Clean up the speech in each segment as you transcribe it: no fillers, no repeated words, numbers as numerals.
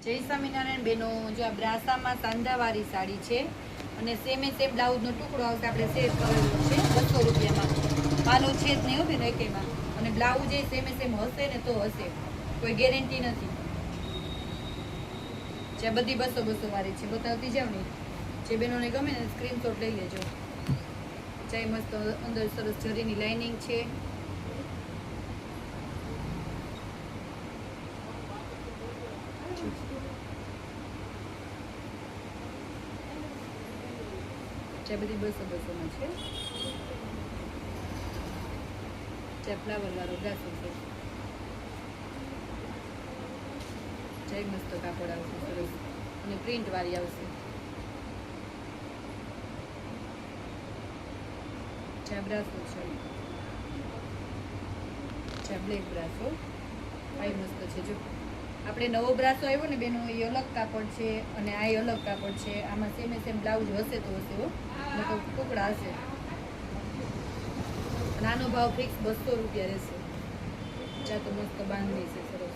જય સ્વામિનારાયણ બેનો, જો આ બ્રાસામાં સાંધાવાળી સાડી છે અને સેમે સેમ બ્લાઉઝનો ટુકડો આવશે. આપણે શેર કરેલો છે 200 રૂપિયામાં. પાલો છે જ નહીં હો બેન એકેમાં. અને બ્લાઉઝ એ સેમે સેમ હશે ને તો હશે, કોઈ ગેરંટી નથી. જે બધી 200 વાળી છે, બતાવતી જાવ ને. જે બેનોને ગમે ને સ્ક્રીનશોટ લઈ લેજો. ચાય મસ્ત અંદર સરસ જરીની લાઇનિંગ છે. બધી 200 માં છે. ફ્લાવર વાળો બ્રાસો છે. જય મસ્ત કાપડ આવશે સરસ અને પ્રિન્ટ વાળી આવશે. બ્રાસો છે, બ્લેક બ્રાસો આ મસ્ત છે. જો આપણે નવો બ્રાસો આવ્યો ને બેનો, એ અલગ કાપડ છે અને આ અલગ કાપડ છે. આમાં સેમે સેમ બ્લાઉઝ હશે તો હશે હો, મતલબ ટુકડા હશે. અને આનો ભાવ ફિક્સ 200 રૂપિયા રહેશે. ચા તો મસ્ત બાંધણી છે સરસ,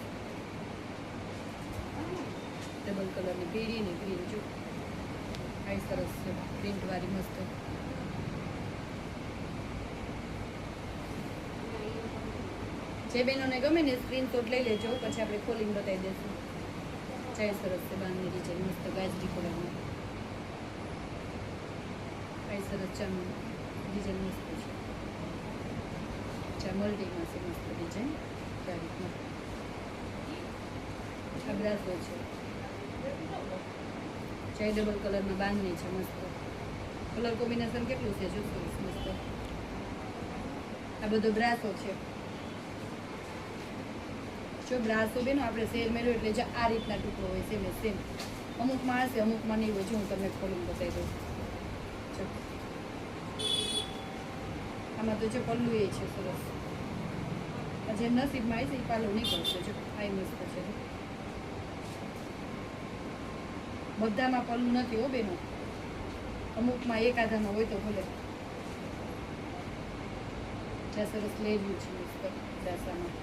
ડબલ કલરની પીળી ને ગ્રીન. જો આ સરસ છે, પ્રિન્ટ વાળી મસ્ત. જે બેનોને ગમે ને સ્ક્રીનશોટ લઈ લેજો, પછી આપણે ખોલીને બતાવી દઈશું. ચાય સરસ છે, બાંધણી ડિઝાઇન મસ્ત ગાજરી કલરમાં. આ સરસ ચાનું ડિઝાઇન મસ્ત છે. ચા મલ્ટીમાં છે મસ્ત ડિઝાઇન. આ રીતના આ બ્રાસો છે. ચાય ડબલ કલરમાં બાંધણી છે મસ્ત. કલર કોમ્બિનેશન કેટલું છે જો સરસ મસ્ત. આ બધો બ્રાસો છે. જો બ્રાસો બેનો આપણે શેર મેળવ્યો એટલે જે આ રીતના ટુકડો હોય સેમ સેમ. અમુકમાં હશે, અમુકમાં નહીં હોય. જો હું તમને ખોલીને બતાવી દઉં. આમાં તો જે પલ્લુ એ છે સરસ. જેમ નસીબમાં આવી છે એ પાલો નીકળશે. જો આ મસ્ત છે. બધામાં પલ્લુ નથી હો બેનો, અમુકમાં એકાદામાં હોય તો ભલે. જ્યાં સરસ લેરિયું છે મસ્ત બ્રાસામાં.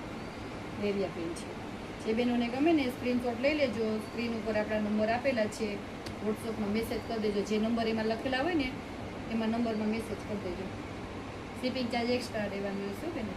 લેરિયા પેન છે. જે બેનોને ગમે ને સ્ક્રીનશોટ લઈ લેજો. સ્ક્રીન ઉપર આપણા નંબર આપેલા છે, વોટ્સઅપમાં મેસેજ કરી દેજો. જે નંબર એમાં લખેલા હોય ને એમાં નંબરમાં મેસેજ કરી દેજો. શિપિંગ ચાર્જ એક્સ્ટ્રા રહેવાનું રહેશે બેન.